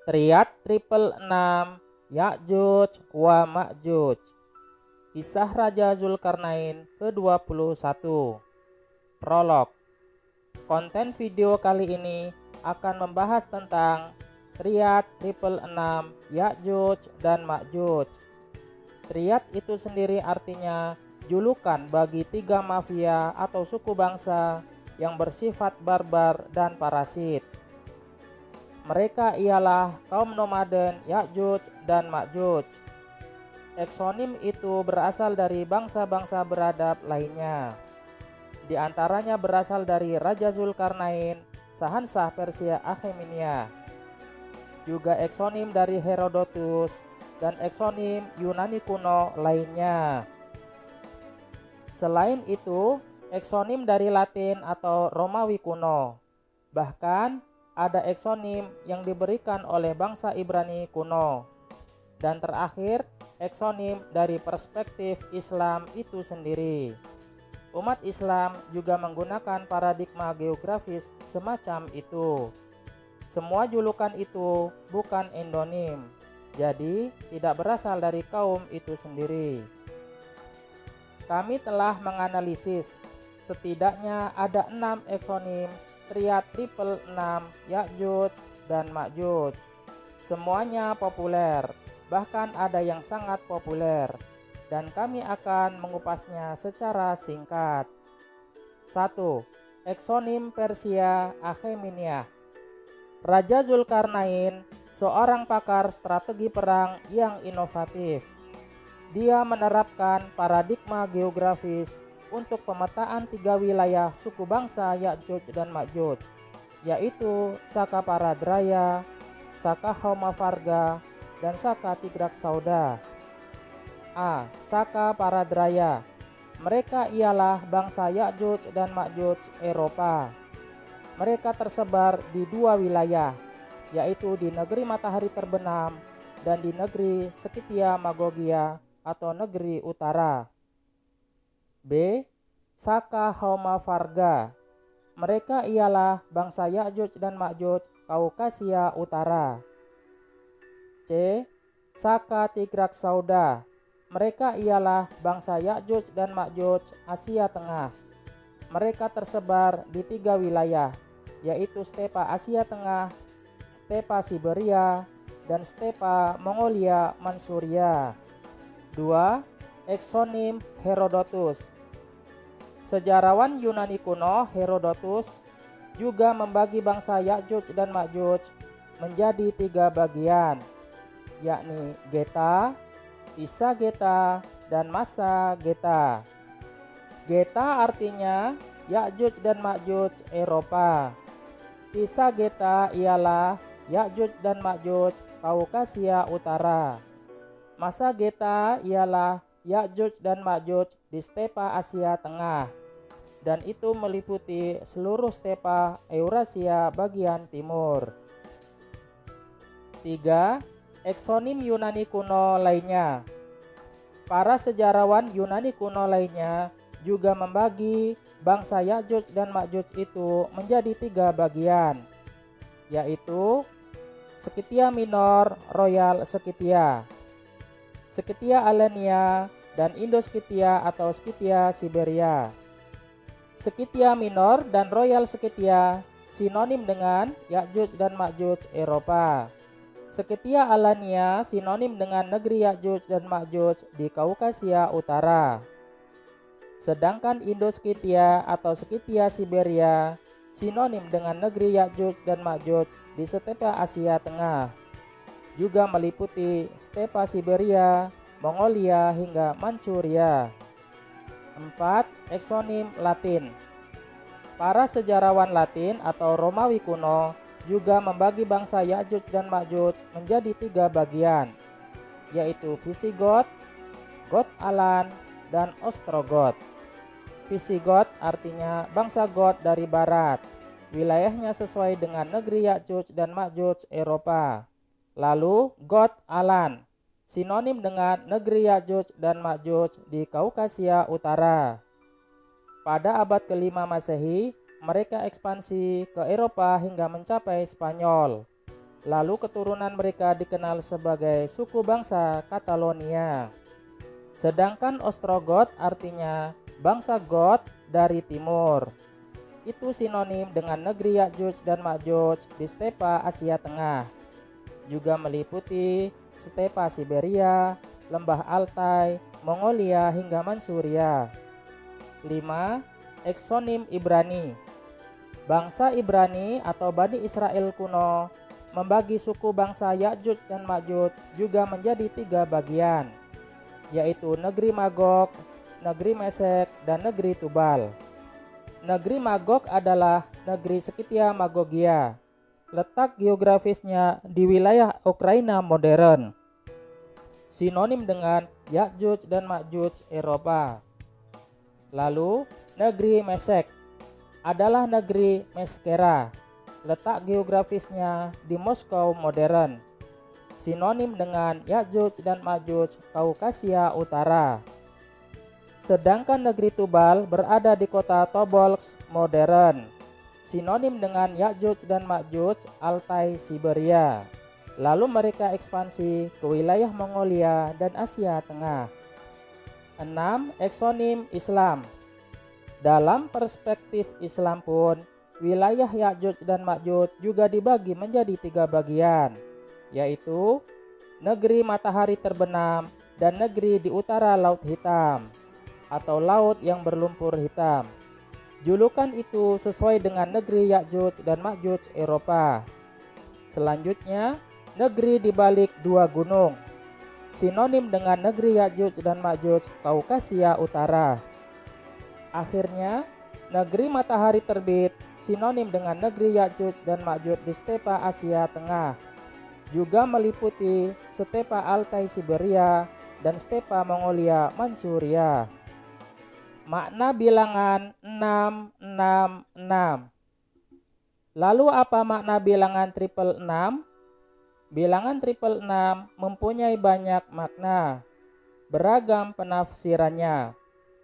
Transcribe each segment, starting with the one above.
Triad triple 6 Ya'juj wa Ma'juj. Kisah Raja Zulkarnain ke-21. Prolog. Konten video kali ini akan membahas tentang Triad triple 6 Ya'juj dan Ma'juj. Triad itu sendiri artinya julukan bagi 3 mafia atau suku bangsa yang bersifat barbar dan parasit. Mereka ialah kaum nomaden Ya'juj dan Ma'juj. Eksonim itu berasal dari bangsa-bangsa beradab lainnya. Di antaranya berasal dari Raja Zulkarnain, Sahansah Persia Akhemenia. Juga eksonim dari Herodotus dan eksonim Yunani kuno lainnya. Selain itu, eksonim dari Latin atau Romawi kuno. Bahkan ada eksonim yang diberikan oleh bangsa Ibrani kuno. Dan terakhir, eksonim dari perspektif Islam itu sendiri. Umat Islam juga menggunakan paradigma geografis semacam itu. Semua julukan itu bukan endonim, jadi tidak berasal dari kaum itu sendiri. Kami telah menganalisis setidaknya ada 6 eksonim Triad triple 6 Ya'juj dan Ma'juj. Semuanya populer, bahkan ada yang sangat populer, dan kami akan mengupasnya secara singkat. 1. Eksonim Persia Akhemenia. Raja Zulkarnain seorang pakar strategi perang yang inovatif. Dia menerapkan paradigma geografis untuk pemetaan 3 wilayah suku bangsa Ya'juj dan Ma'juj, yaitu Saka Paradraya, Saka Haumavarga, dan Saka Tigrak Sauda. A. Saka Paradraya. Mereka ialah bangsa Ya'juj dan Ma'juj Eropa. Mereka tersebar di 2 wilayah, yaitu di negeri matahari terbenam dan di negeri Skythia Magogia atau negeri utara. B. Saka Haumavarga. Mereka ialah bangsa Ya'juj dan Ma'juj Kaukasia Utara. C. Saka Tigrak Sauda. Mereka ialah bangsa Ya'juj dan Ma'juj Asia Tengah. Mereka tersebar di 3 wilayah, yaitu stepa Asia Tengah, stepa Siberia, dan stepa Mongolia Mansuria. 2. Eksonim Herodotus. Sejarawan Yunani kuno Herodotus juga membagi bangsa Ya'juj dan Ma'juj menjadi 3 bagian, yakni Geta, Tissa Geta, dan Massa Geta. Geta artinya Ya'juj dan Ma'juj Eropa. Tissa Geta ialah Ya'juj dan Ma'juj Kaukasia Utara. Massa Geta ialah Ya'juj dan Ma'juj di stepa Asia Tengah, dan itu meliputi seluruh stepa Eurasia bagian timur. 3. Eksonim Yunani kuno lainnya. Para sejarawan Yunani kuno lainnya juga membagi bangsa Ya'juj dan Ma'juj itu menjadi 3 bagian, yaitu Skythia Minor, Royal Skythia, Skythia Alania, dan Indo-Skythia atau Skythia Siberia. Skythia Minor dan Royal Skythia sinonim dengan Ya'juj dan Ma'juj Eropa. Skythia Alania sinonim dengan negeri Ya'juj dan Ma'juj di Kaukasia Utara. Sedangkan Indo-Skythia atau Skythia Siberia sinonim dengan negeri Ya'juj dan Ma'juj di stepa Asia Tengah. Juga meliputi stepa Siberia, Mongolia, hingga Manchuria. 4. Eksonim Latin. Para sejarawan Latin atau Romawi kuno juga membagi bangsa Ya'juj dan Ma'juj menjadi 3 bagian, yaitu Visigoth, Goth Alan, dan Ostrogoth. Visigoth artinya bangsa Goth dari barat. Wilayahnya sesuai dengan negeri Ya'juj dan Ma'juj Eropa. Lalu Goth Alan sinonim dengan negeri Ya'juj dan Ma'juj di Kaukasia Utara. Pada abad ke-5 Masehi, mereka ekspansi ke Eropa hingga mencapai Spanyol. Lalu keturunan mereka dikenal sebagai suku bangsa Catalonia. Sedangkan Ostrogot artinya bangsa Goth dari timur. Itu sinonim dengan negeri Ya'juj dan Ma'juj di stepa Asia Tengah. Juga meliputi stepa Siberia, lembah Altai, Mongolia hingga Manchuria. 5. Eksonim Ibrani. Bangsa Ibrani atau Bani Israel kuno membagi suku bangsa Ya'juj dan Ma'juj juga menjadi 3 bagian, yaitu negeri Magog, negeri Mesek, dan negeri Tubal. Negeri Magog adalah negeri Skythia Magogia. Letak geografisnya di wilayah Ukraina modern. Sinonim dengan Ya'juj dan Ma'juj Eropa. Lalu, negeri Mesek adalah negeri Meskera. Letak geografisnya di Moskow modern. Sinonim dengan Ya'juj dan Ma'juj Kaukasia Utara. Sedangkan negeri Tubal berada di kota Tobolsk modern. Sinonim dengan Ya'juj dan Ma'juj Altai Siberia. Lalu mereka ekspansi ke wilayah Mongolia dan Asia Tengah. 6. Eksonim Islam. Dalam perspektif Islam pun, wilayah Ya'juj dan Ma'juj juga dibagi menjadi 3 bagian, yaitu negeri matahari terbenam dan negeri di utara Laut Hitam atau laut yang berlumpur hitam. Julukan itu sesuai dengan negeri Ya'juj dan Ma'juj Eropa. Selanjutnya, negeri di balik 2 gunung. Sinonim dengan negeri Ya'juj dan Ma'juj Kaukasia Utara. Akhirnya, negeri matahari terbit sinonim dengan negeri Ya'juj dan Ma'juj di stepa Asia Tengah. Juga meliputi stepa Altai Siberia dan stepa Mongolia Manchuria. Makna bilangan 666. Lalu apa makna bilangan 666? Bilangan 666 mempunyai banyak makna, beragam penafsirannya.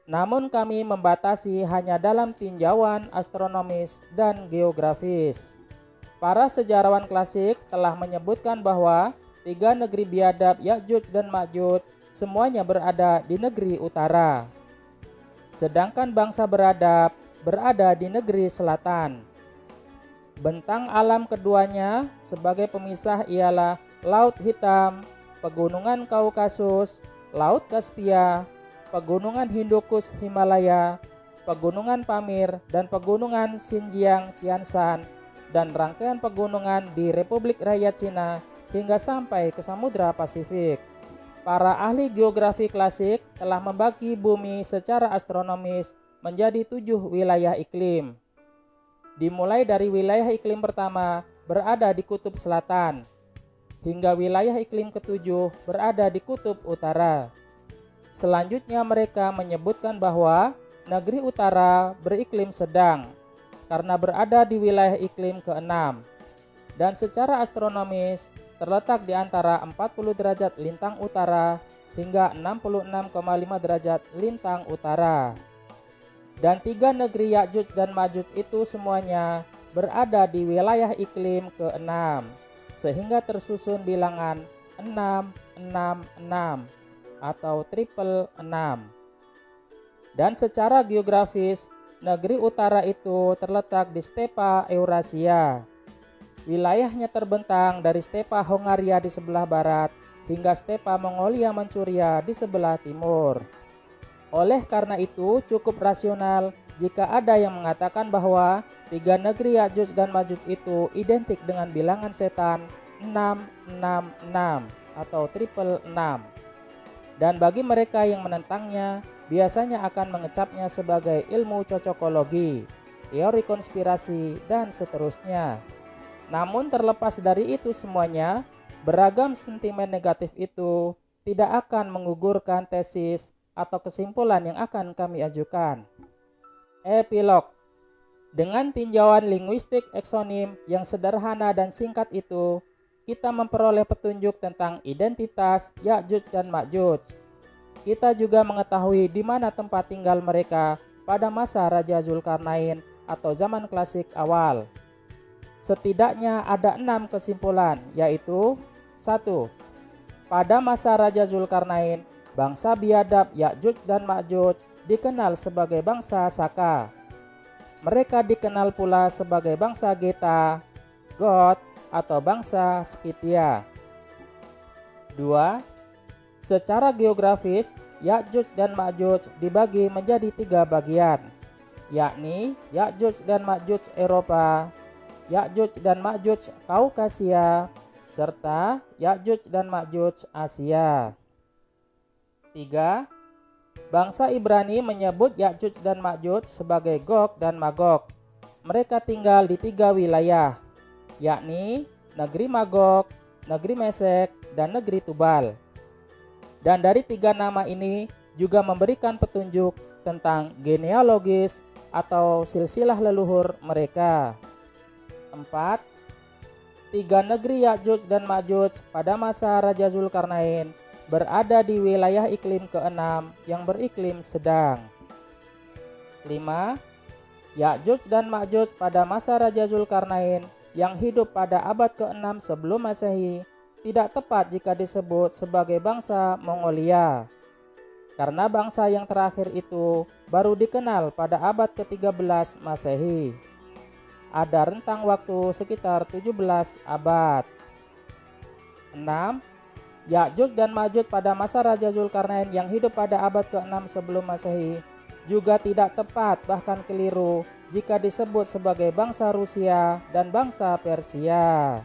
Namun kami membatasi hanya dalam tinjauan astronomis dan geografis. Para sejarawan klasik telah menyebutkan bahwa 3 negeri biadab Ya'juj dan Ma'juj semuanya berada di negeri utara. Sedangkan bangsa beradab berada di negeri selatan. Bentang alam keduanya sebagai pemisah ialah Laut Hitam, Pegunungan Kaukasus, Laut Kaspia, Pegunungan Hindukush Himalaya, Pegunungan Pamir, dan Pegunungan Xinjiang Tianshan, dan rangkaian pegunungan di Republik Rakyat Cina hingga sampai ke Samudra Pasifik. Para ahli geografi klasik telah membagi bumi secara astronomis menjadi 7 wilayah iklim. Dimulai dari wilayah iklim pertama berada di kutub selatan, hingga wilayah iklim ketujuh berada di kutub utara. Selanjutnya mereka menyebutkan bahwa negeri utara beriklim sedang, karena berada di wilayah iklim ke-6, dan secara astronomis terletak di antara 40 derajat lintang utara hingga 66,5 derajat lintang utara. Dan 3 negeri Ya'juj dan Ma'juj itu semuanya berada di wilayah iklim ke-6, sehingga tersusun bilangan 666 atau 666. Dan secara geografis, negeri utara itu terletak di stepa Eurasia. Wilayahnya terbentang dari stepa Hongaria di sebelah barat hingga stepa Mongolia Manchuria di sebelah timur. Oleh karena itu, cukup rasional jika ada yang mengatakan bahwa 3 negeri Ya'juj dan Ma'juj itu identik dengan bilangan setan 666 atau 666. Dan bagi mereka yang menentangnya, biasanya akan mengecapnya sebagai ilmu cocokologi, teori konspirasi, dan seterusnya. Namun terlepas dari itu semuanya, beragam sentimen negatif itu tidak akan menggugurkan tesis atau kesimpulan yang akan kami ajukan. Epilog. Dengan tinjauan linguistik eksonim yang sederhana dan singkat itu, kita memperoleh petunjuk tentang identitas Ya'juj dan Ma'juj. Kita juga mengetahui di mana tempat tinggal mereka pada masa Raja Zulkarnain atau zaman klasik awal. setidaknya ada 6 kesimpulan, yaitu 1. Pada masa Raja Zulkarnain, bangsa biadab Ya'juj dan Ma'juj dikenal sebagai bangsa Saka. Mereka dikenal pula sebagai bangsa Geta, God, atau bangsa Skythia. 2. Secara geografis, Ya'juj dan Ma'juj dibagi menjadi 3 bagian, yakni Ya'juj dan Ma'juj Eropa, Ya'juj dan Ma'juj Kaukasia, serta Ya'juj dan Ma'juj Asia. 3. Bangsa Ibrani menyebut Ya'juj dan Ma'juj sebagai Gog dan Magog. Mereka tinggal di 3 wilayah, yakni negeri Magog, negeri Mesek, dan negeri Tubal. Dan dari 3 nama ini juga memberikan petunjuk tentang genealogis atau silsilah leluhur mereka. 4. 3 negeri Ya'juj dan Ma'juj pada masa Raja Zulkarnain berada di wilayah iklim ke-6 yang beriklim sedang. 5. Ya'juj dan Ma'juj pada masa Raja Zulkarnain yang hidup pada abad ke-6 sebelum Masehi tidak tepat jika disebut sebagai bangsa Mongolia, karena bangsa yang terakhir itu baru dikenal pada abad ke-13 Masehi. Ada rentang waktu sekitar 17 abad. 6. Ya'juj dan Ma'juj pada masa Raja Zulkarnain yang hidup pada abad ke-6 sebelum Masehi juga tidak tepat, bahkan keliru, jika disebut sebagai bangsa Rusia dan bangsa Persia.